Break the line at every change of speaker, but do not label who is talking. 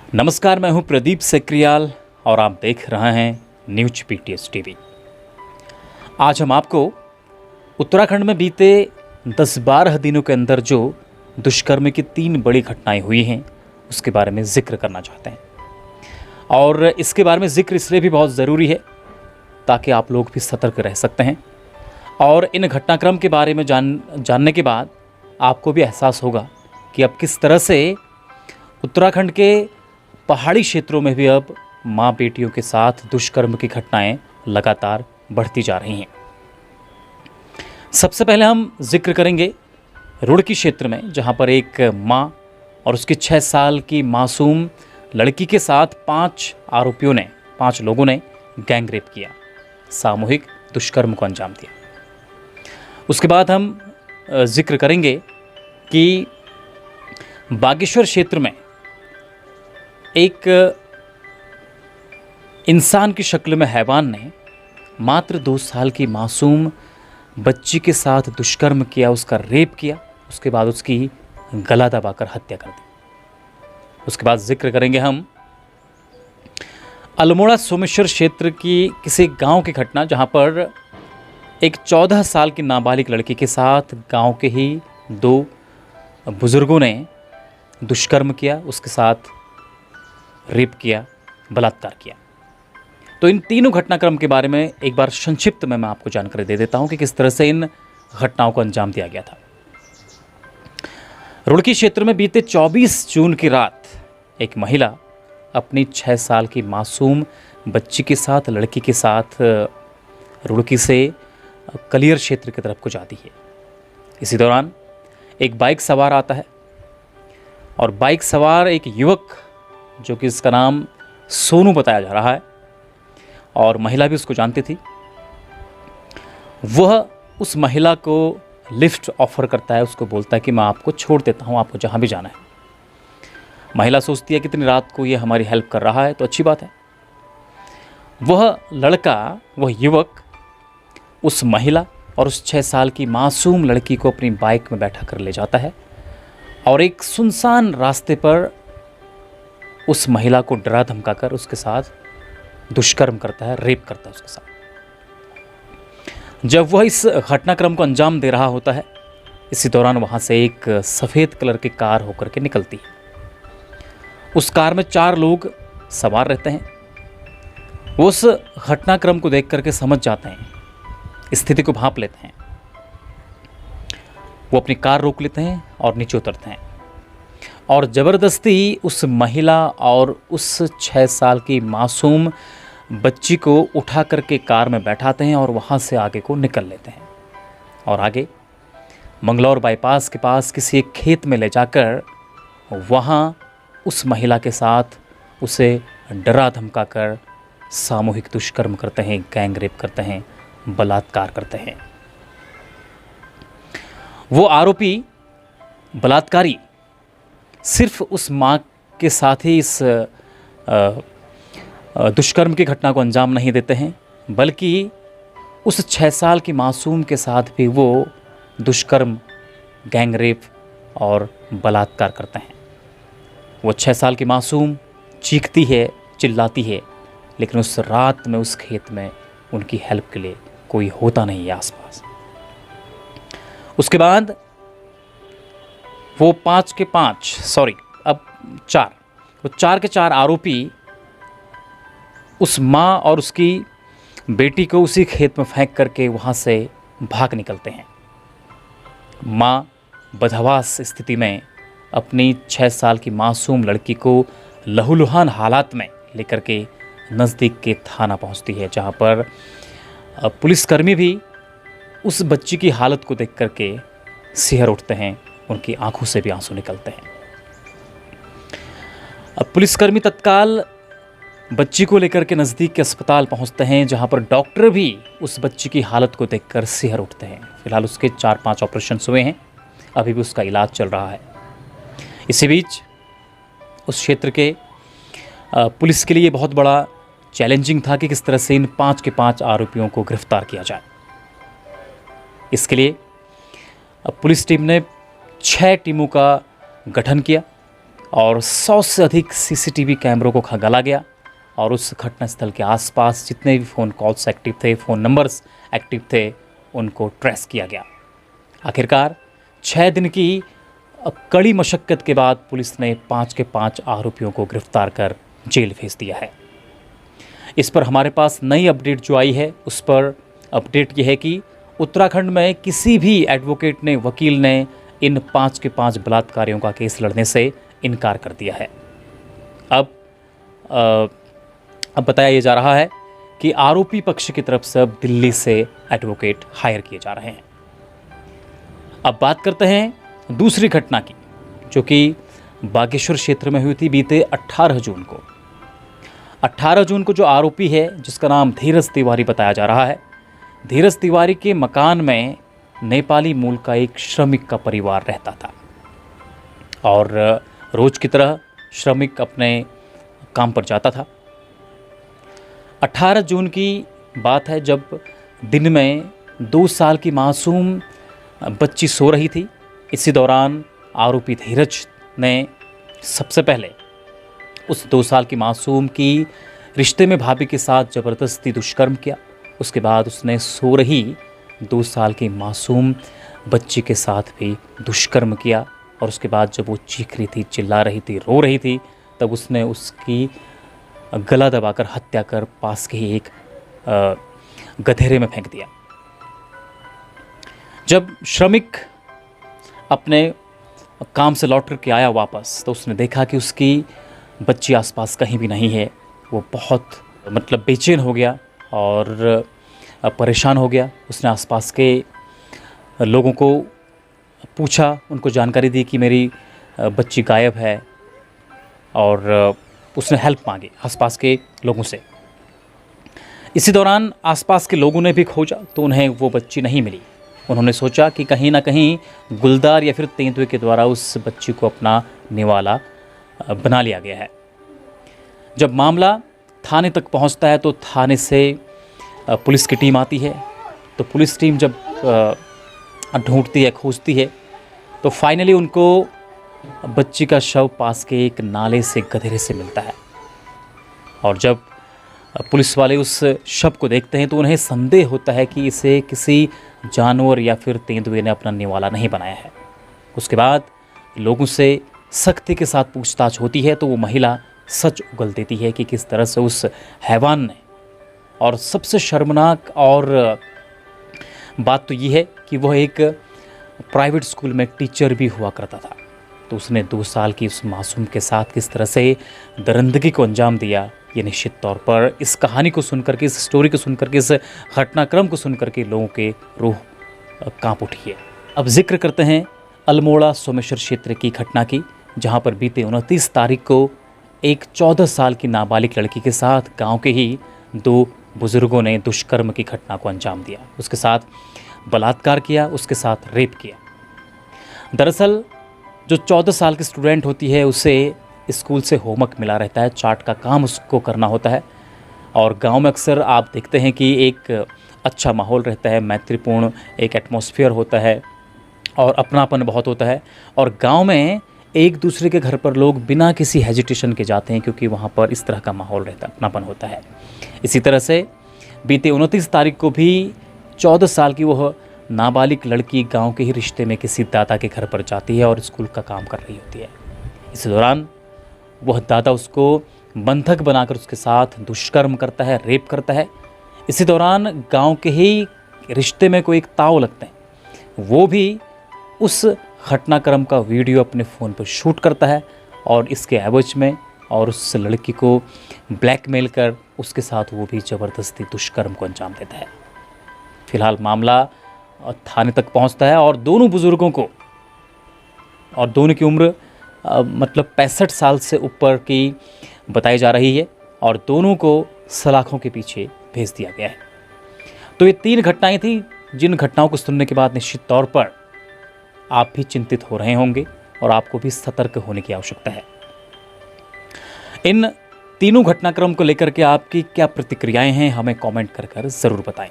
नमस्कार, मैं हूं प्रदीप सेक्रियाल और आप देख रहे हैं न्यूज पीटीएस टीवी। आज हम आपको उत्तराखंड में बीते 10-12 दिनों के अंदर जो दुष्कर्म की 3 बड़ी घटनाएं हुई हैं उसके बारे में जिक्र करना चाहते हैं। और इसके बारे में जिक्र इसलिए भी बहुत ज़रूरी है ताकि आप लोग भी सतर्क रह सकते हैं और इन घटनाक्रम के बारे में जानने के बाद आपको भी एहसास होगा कि अब किस तरह से उत्तराखंड के पहाड़ी क्षेत्रों में भी अब माँ बेटियों के साथ दुष्कर्म की घटनाएं लगातार बढ़ती जा रही हैं। सबसे पहले हम जिक्र करेंगे रुड़की क्षेत्र में, जहां पर एक माँ और उसकी 6 साल की मासूम लड़की के साथ 5 लोगों ने गैंग रेप किया, सामूहिक दुष्कर्म को अंजाम दिया। उसके बाद हम जिक्र करेंगे कि बागेश्वर क्षेत्र में एक इंसान की शक्ल में हैवान ने मात्र 2 साल की मासूम बच्ची के साथ दुष्कर्म किया, उसका रेप किया, उसके बाद उसकी गला दबाकर हत्या कर दी। उसके बाद जिक्र करेंगे हम अल्मोड़ा सोमेश्वर क्षेत्र की किसी गांव की घटना, जहां पर एक 14 साल की नाबालिग लड़की के साथ गांव के ही 2 बुजुर्गों ने दुष्कर्म किया, उसके साथ रेप किया, बलात्कार किया। तो इन तीनों घटनाक्रम के बारे में एक बार संक्षिप्त में मैं आपको जानकारी दे देता हूं कि किस तरह से इन घटनाओं को अंजाम दिया गया था। रुड़की क्षेत्र में बीते 24 जून की रात एक महिला अपनी 6 साल की मासूम बच्ची के साथ, लड़की के साथ रुड़की से कलियर क्षेत्र की तरफ को जाती है। इसी दौरान एक बाइक सवार आता है और बाइक सवार एक युवक, जो कि इसका नाम सोनू बताया जा रहा है और महिला भी उसको जानती थी, वह उस महिला को लिफ्ट ऑफर करता है। उसको बोलता है कि मैं आपको छोड़ देता हूँ, आपको जहाँ भी जाना है। महिला सोचती है कि इतनी रात को ये हमारी हेल्प कर रहा है तो अच्छी बात है। वह युवक उस महिला और उस 6 साल की मासूम लड़की को अपनी बाइक में बैठा कर ले जाता है और एक सुनसान रास्ते पर उस महिला को डरा धमकाकर उसके साथ दुष्कर्म करता है, रेप करता है उसके साथ। जब वह इस घटनाक्रम को अंजाम दे रहा होता है, इसी दौरान वहां से एक सफ़ेद कलर की कार होकर के निकलती है। उस कार में 4 लोग सवार रहते हैं। वो उस घटनाक्रम को देख करके समझ जाते हैं, स्थिति को भांप लेते हैं। वो अपनी कार रोक लेते हैं और नीचे उतरते हैं और ज़बरदस्ती उस महिला और उस 6 साल की मासूम बच्ची को उठा करके कार में बैठाते हैं और वहाँ से आगे को निकल लेते हैं और आगे मंगलौर बाईपास के पास किसी एक खेत में ले जाकर वहाँ उस महिला के साथ उसे डरा धमकाकर सामूहिक दुष्कर्म करते हैं, गैंग रेप करते हैं, बलात्कार करते हैं। वो आरोपी बलात्कारी सिर्फ उस माँ के साथ ही इस दुष्कर्म की घटना को अंजाम नहीं देते हैं, बल्कि उस 6 साल की मासूम के साथ भी वो दुष्कर्म, गैंग रेप और बलात्कार करते हैं। वो 6 साल की मासूम चीखती है, चिल्लाती है, लेकिन उस रात में उस खेत में उनकी हेल्प के लिए कोई होता नहीं है आसपास। उसके बाद वो 4 के 4 आरोपी उस माँ और उसकी बेटी को उसी खेत में फेंक करके वहाँ से भाग निकलते हैं। माँ बदहवास स्थिति में अपनी 6 साल की मासूम लड़की को लहूलुहान हालात में लेकर के नज़दीक के थाना पहुँचती है, जहाँ पर पुलिसकर्मी भी उस बच्ची की हालत को देख करके सिहर उठते हैं, उनकी आंखों से भी आंसू निकलते हैं। अब पुलिसकर्मी तत्काल बच्ची को लेकर के नज़दीक के अस्पताल पहुंचते हैं, जहां पर डॉक्टर भी उस बच्ची की हालत को देखकर सिहर उठते हैं। फिलहाल उसके 4-5 ऑपरेशन हुए हैं, अभी भी उसका इलाज चल रहा है। इसी बीच उस क्षेत्र के पुलिस के लिए बहुत बड़ा चैलेंजिंग था कि किस तरह से इन 5 के 5 आरोपियों को गिरफ्तार किया जाए। इसके लिए पुलिस टीम ने 6 टीमों का गठन किया और 100 से अधिक सीसीटीवी कैमरों को खंगाला गया और उस घटनास्थल के आसपास जितने भी फ़ोन कॉल्स एक्टिव थे, फ़ोन नंबर्स एक्टिव थे, उनको ट्रेस किया गया। आखिरकार 6 दिन की कड़ी मशक्क़त के बाद पुलिस ने 5 के 5 आरोपियों को गिरफ्तार कर जेल भेज दिया है। इस पर हमारे पास नई अपडेट जो आई है, उस पर अपडेट यह है कि उत्तराखंड में किसी भी एडवोकेट ने, वकील ने इन 5 के 5 बलात्कारियों का केस लड़ने से इनकार कर दिया है। अब बताया जा रहा है कि आरोपी पक्ष की तरफ से अब दिल्ली से एडवोकेट हायर किए जा रहे हैं। अब बात करते हैं दूसरी घटना की, जो कि बागेश्वर क्षेत्र में हुई थी बीते 18 जून को। 18 जून को जो आरोपी है, जिसका नाम धीरज तिवारी बताया जा रहा है, धीरज तिवारी के मकान में नेपाली मूल का एक श्रमिक का परिवार रहता था और रोज की तरह श्रमिक अपने काम पर जाता था। 18 जून की बात है जब दिन में 2 साल की मासूम बच्ची सो रही थी। इसी दौरान आरोपी धीरज ने सबसे पहले उस 2 साल की मासूम की रिश्ते में भाभी के साथ ज़बरदस्ती दुष्कर्म किया। उसके बाद उसने सो रही 2 साल की मासूम बच्ची के साथ भी दुष्कर्म किया और उसके बाद जब वो चीख रही थी, चिल्ला रही थी, रो रही थी, तब उसने उसकी गला दबाकर हत्या कर पास के ही एक गधेरे में फेंक दिया। जब श्रमिक अपने काम से लौट कर के आया वापस, तो उसने देखा कि उसकी बच्ची आसपास कहीं भी नहीं है। वो बहुत बेचैन हो गया और परेशान हो गया। उसने आसपास के लोगों को पूछा, उनको जानकारी दी कि मेरी बच्ची गायब है और उसने हेल्प मांगी आसपास के लोगों से। इसी दौरान आसपास के लोगों ने भी खोजा तो उन्हें वो बच्ची नहीं मिली। उन्होंने सोचा कि कहीं ना कहीं गुलदार या फिर तेंदुए के द्वारा उस बच्ची को अपना निवाला बना लिया गया है। जब मामला थाने तक पहुंचता है तो थाने से पुलिस की टीम आती है। तो पुलिस टीम जब ढूंढती है, खोजती है, तो फाइनली उनको बच्ची का शव पास के एक नाले से, गधेरे से मिलता है। और जब पुलिस वाले उस शव को देखते हैं तो उन्हें संदेह होता है कि इसे किसी जानवर या फिर तेंदुए ने अपना निवाला नहीं बनाया है। उसके बाद लोगों से सख्ती के साथ पूछताछ होती है तो वो महिला सच उगल देती है कि किस तरह से उस हैवान ने, और सबसे शर्मनाक और बात तो ये है कि वह एक प्राइवेट स्कूल में टीचर भी हुआ करता था। तो उसने 2 साल की उस मासूम के साथ किस तरह से दरिंदगी को अंजाम दिया, ये निश्चित तौर पर इस कहानी को सुनकर के, इस स्टोरी को सुनकर के, इस घटनाक्रम को सुनकर के लोगों के रूह कांप उठी है। अब जिक्र करते हैं अल्मोड़ा सोमेश्वर क्षेत्र की घटना की, जहां पर बीते 29 तारीख को एक 14 साल की नाबालिग लड़की के साथ गांव के ही 2 बुजुर्गों ने दुष्कर्म की घटना को अंजाम दिया। उसके साथ बलात्कार किया, उसके साथ रेप किया। दरअसल जो 14 साल की स्टूडेंट होती है उसे स्कूल से होमवर्क मिला रहता है, चार्ट का काम उसको करना होता है। और गांव में अक्सर आप देखते हैं कि एक अच्छा माहौल रहता है, मैत्रीपूर्ण एक एटमॉस्फेयर होता है और अपनापन बहुत होता है। और गांव में एक दूसरे के घर पर लोग बिना किसी हेजिटेशन के जाते हैं क्योंकि वहाँ पर इस तरह का माहौल रहता है, अपनापन होता है। इसी तरह से बीते 29 तारीख को भी 14 साल की वह नाबालिग लड़की गांव के ही रिश्ते में किसी दादा के घर पर जाती है और स्कूल का काम कर रही होती है। इस दौरान वह दादा उसको बंधक बनाकर उसके साथ दुष्कर्म करता है, रेप करता है। इसी दौरान गांव के ही रिश्ते में कोई एक ताऊ लगते हैं, वो भी उस घटनाक्रम का वीडियो अपने फ़ोन पर शूट करता है और इसके एवज में और उस लड़की को ब्लैकमेल कर उसके साथ वो भी ज़बरदस्ती दुष्कर्म को अंजाम देता है। फिलहाल मामला थाने तक पहुंचता है और दोनों बुज़ुर्गों को, और दोनों की उम्र 65 साल से ऊपर की बताई जा रही है और दोनों को सलाखों के पीछे भेज दिया गया है। तो ये 3 घटनाएं थी जिन घटनाओं को सुनने के बाद निश्चित तौर पर आप भी चिंतित हो रहे होंगे और आपको भी सतर्क होने की आवश्यकता है। इन तीनों घटनाक्रम को लेकर के आपकी क्या प्रतिक्रियाएं हैं, हमें कमेंट कर ज़रूर बताएं।